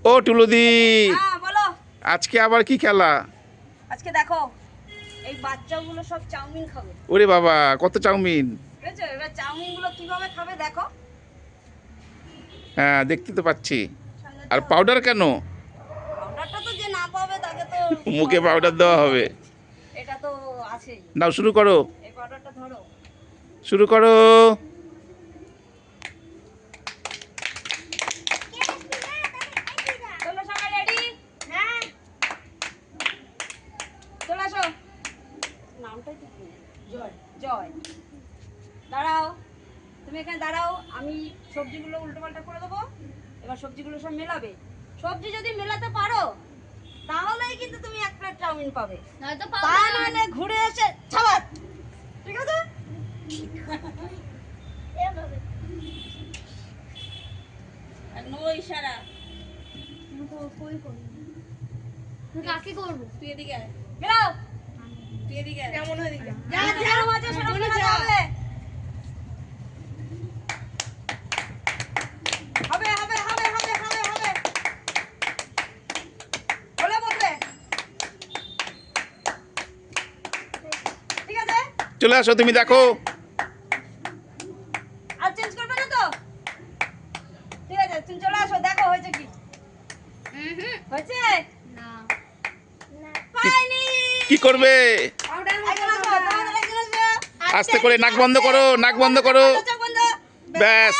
ও টুলুদি, হ্যাঁ বলো। আজকে আবার কি খেলা? আজকে দেখো এই বাচ্চাগুলো সব চাউমিন খাবে, ওরে বাবা, কত চাউমিন! বুঝেছো? এবার চাউমিন গুলো কিভাবে খাবে দেখো। হ্যাঁ, দেখতে তো পাচ্ছি। আর পাউডার কেন? পাউডারটা তো যে না পাবে তাকে তো মুখে পাউডার দেওয়া হবে। এটা তো আছেই। নাও শুরু করো, এই পাউডারটা ধরো। শুরু করো। চলো সবাই রেডি? হ্যাঁ চলে আসো। নামটাই তো কি? জয়। জয়, দাঁড়াও, তুমি এখানে দাঁড়াও, আমি সবজিগুলো উল্টো পাল্টা করে দেবো। এবার সবজিগুলো সব মেলাবে। সবজি যদি মেলাতে পারো তাহলেই কিন্তু তুমি এক প্লেট চাউমিন পাবে, তা নাহলে ঘুরে এসে ছাবাত। ঠিক আছে? নো ইশারা। কাকে করবো? তুই এদিকে আয়। মেলাও। তুই এদিকে আয়। কেমন হয়ে দিকে? যা যা মাঝে সরো মেলাতে হবে। হবে হবে হবে হবে হবে হবে। বলে বলবে। ঠিক আছে? চলে আসো, তুমি দেখো। আর চেঞ্জ করবে না তো? ঠিক আছে, তুমি চলে আসো, দেখো হয়েছে কি। হয়েছে? না। পাইনি। কি করবে? পাউডার মতো আসো, তোমাদের একজন আসবে। আস্তে করে নাক বন্ধ করো, নাক বন্ধ করো। চোখ বন্ধ। ব্যাস,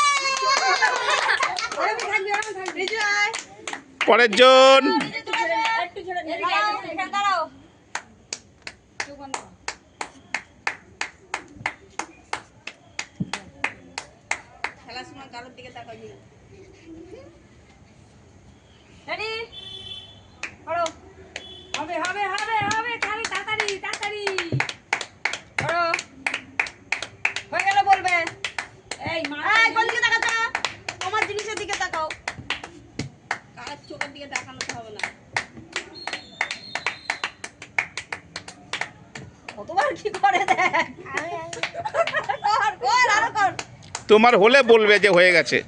এরকম থাকবে, এরকম থাকবে। রিজু আয়। পরের জন। একটু ছেড়ে নে, একটু ছেড়ে নে। দাঁড়াও, এখানে দাঁড়াও। চোখ বন্ধ করো। খেলার সময় কারোর দিকে তাকাবি না। রেডি? করো। হবে হবে হবে হবে, খালি তাড়াতাড়ি তাড়াতাড়ি করো। হয়ে গেলে বলবে। এই মা, এই কোন দিকে তাকাচ্ছ? তোমার জিনিসের দিকে তাকাও। কার চোখের দিকে তাকানো তো হবে না। কতবার কি করে দেখ। কর কর আরো কর। তোমার হলে বলবে যে হয়ে গেছে।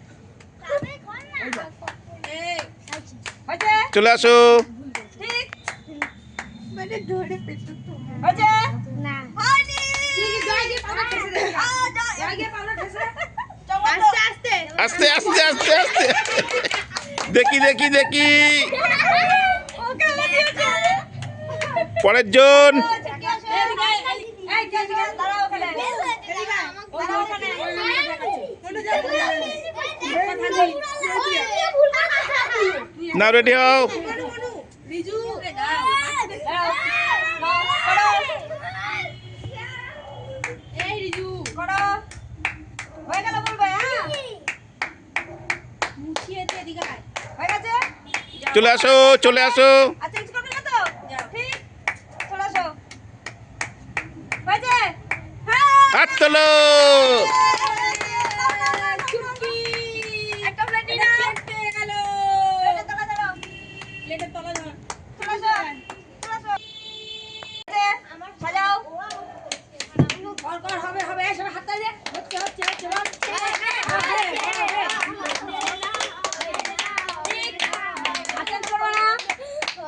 এই হয়েছে? চলে আসো। ঠিক মানে ধরে পেছো তো? হয়েছে? না। হয়নি। জয় গিয়ে পাউডার ঠেসে দে। জয় গিয়ে পাউডার ঠেসে। আস্তে আস্তে। আস্তে আস্তে আস্তে আস্তে। দেখি দেখি দেখি। ওকে লাগিয়েছে। পরের জন। নাও রেডি হও। চলে আসো, চলে আসো। হাত তোলো।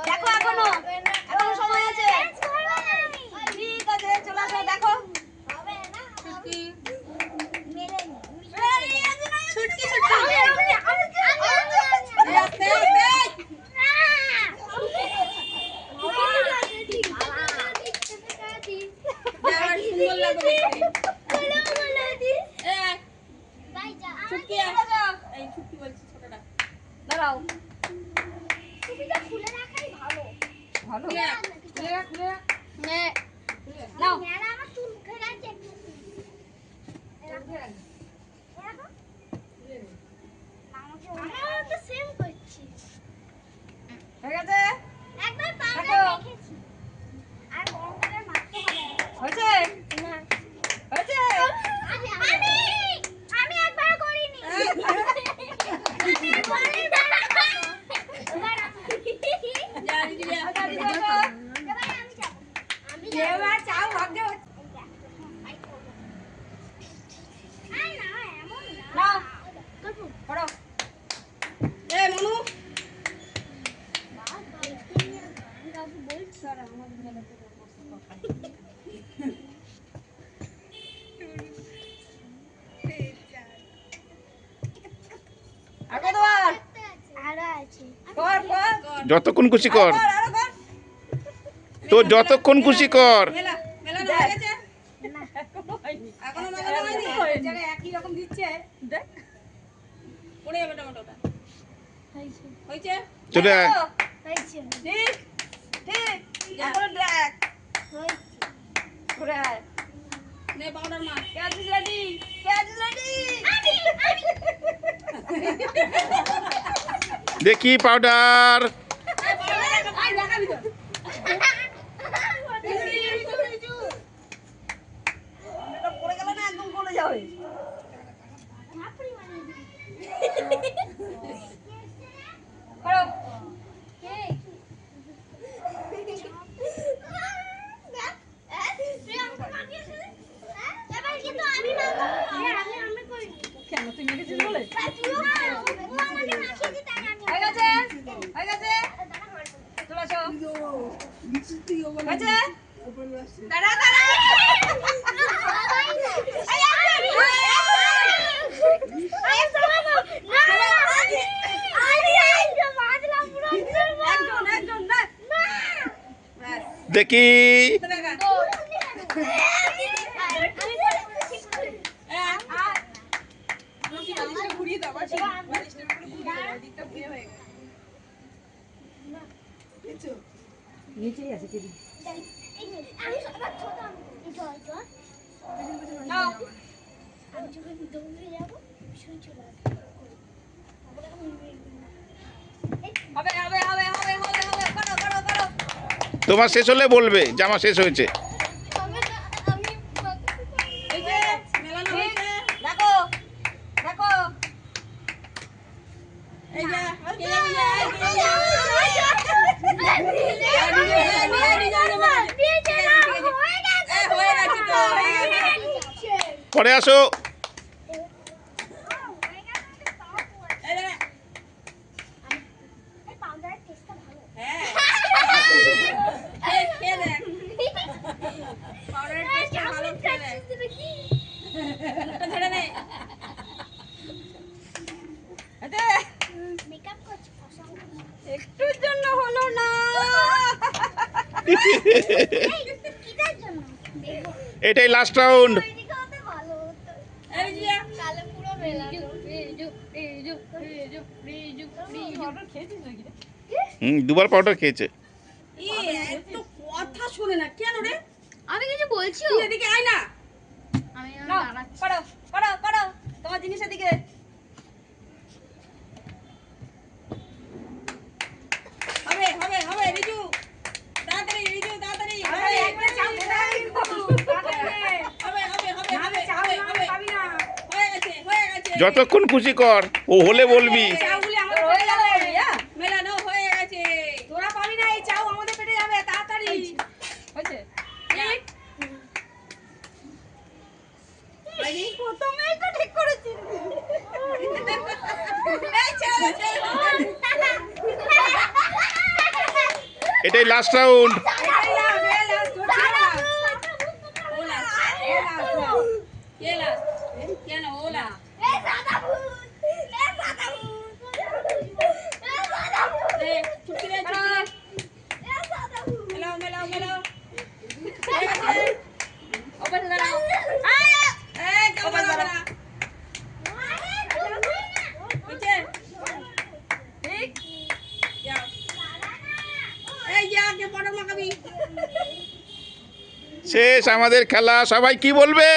দেখো এখনো এখনো সময় আছে। ঠিক আছে, চলে আসো, দেখো। ছুটকি সুন্দর লাগবে ছুটকি। এই ছুটকি বলছি, ছোটটা দাঁড়াও। খুলে রাখাই ভালো। ভালো নে। নাও। আমার চুল উঠে গেছে একটু। আমরা তো সেম করছি। হয়ে গেছে? একবার পাউডার দেখো। মেখেছি। আর গরম করে মাখতে হবে না। হয়েছে? না। হয়েছে? আমি একবার করিনি। আমি করিনি। এবার যা দিদি, যা দিদি, দেখো। এবার আমি যাব। আমি এবার চাও ভাগ্যে হচ্ছে। আই না এমন না। নাও, করবো। করো। এ মনু, স্যার আমাদের মেলাতে আগে তোমার আরো আছে কর কর যতক্ষণ খুশি কর, আরো কর তো যতক্ষণ খুশি কর। মেলা মেলা হয়ে গেছে এখনো হয়নি এখনো মেলা হয়নি এই জায়গায় একই রকম দিচ্ছে দেখ পড়ে যাবে টমেটোটা হয়েছে হয়েছে চলে আয়। হয়েছে ঠিক ঠিক এখনো দেখ হয়েছে ঘুরে আয় নে পাউডার মা কে আছিস রেডি কে আছিস রেডি দেখি পাউডার। দেখাবি তো এটা পড়ে গেল না একদম গলে যাবে করো কেন তুই মেরেছিস বলে হয়ে গেছে হয়ে গেছে চলে আসো হয়েছে দাঁড়া দাঁড়া একজন একজন না ব্যাস দেখি দেখা ঘুরিয়ে দাও নিচেই আছে কেবি নাও আমি যখন দৌড়ে যাবো ভীষণ চলে হবে হবে হবে হবে হবে হবে করো করো করো তোমার শেষ হলে বলবে যে আমার শেষ হয়েছে। এই যে মেলানো হয়েছে দেখো দেখো এই যে কে পরে আসো। এই যে পাউডারের টেস্টটা ভালো হ্যাঁ কে দেখ পাউডারের টেস্ট ভালো খেলে ধরে নে আরে মেকআপ করছি পছন্দ একটুর জন্য হলো না কিটার জন্য দেখো এটাই লাস্ট রাউন্ড। ওইদিকে হতে ভালো হতো এই যে কালো পুরো মেলা অর্ডার খেয়েছিস নাকি রে দুবার পাউডার খেয়েছে। একটু কথা শুনে না কেন রে আমি কিছু বলছি তুই এদিকে আয় না আমি নাও, করো করো করো তোমার জিনিসের দিকে হবে হবে হবে রিজু তাড়াতাড়ি রিজু তাড়াতাড়ি হবে একবার চাপ দে হবে হবে হবে হবে হবে হবে হয়ে গেছে হয়ে গেছে যতক্ষণ খুশি কর, ও হলে বলবি। চাউগুলি আমাদের হয়ে যাবে মেলানো হয়ে গেছে তোরা পাবি না এই চাউ আমাদের পেটে যাবে তাড়াতাড়ি হয়েছে ঠিক আরে প্রথমেই তো ঠিক করেছিস এই ছেড়ে দে, ছেড়ে দে। এটাই লাস্ট রাউন্ড। শেষ আমাদের খেলা। সবাই কি বলবে?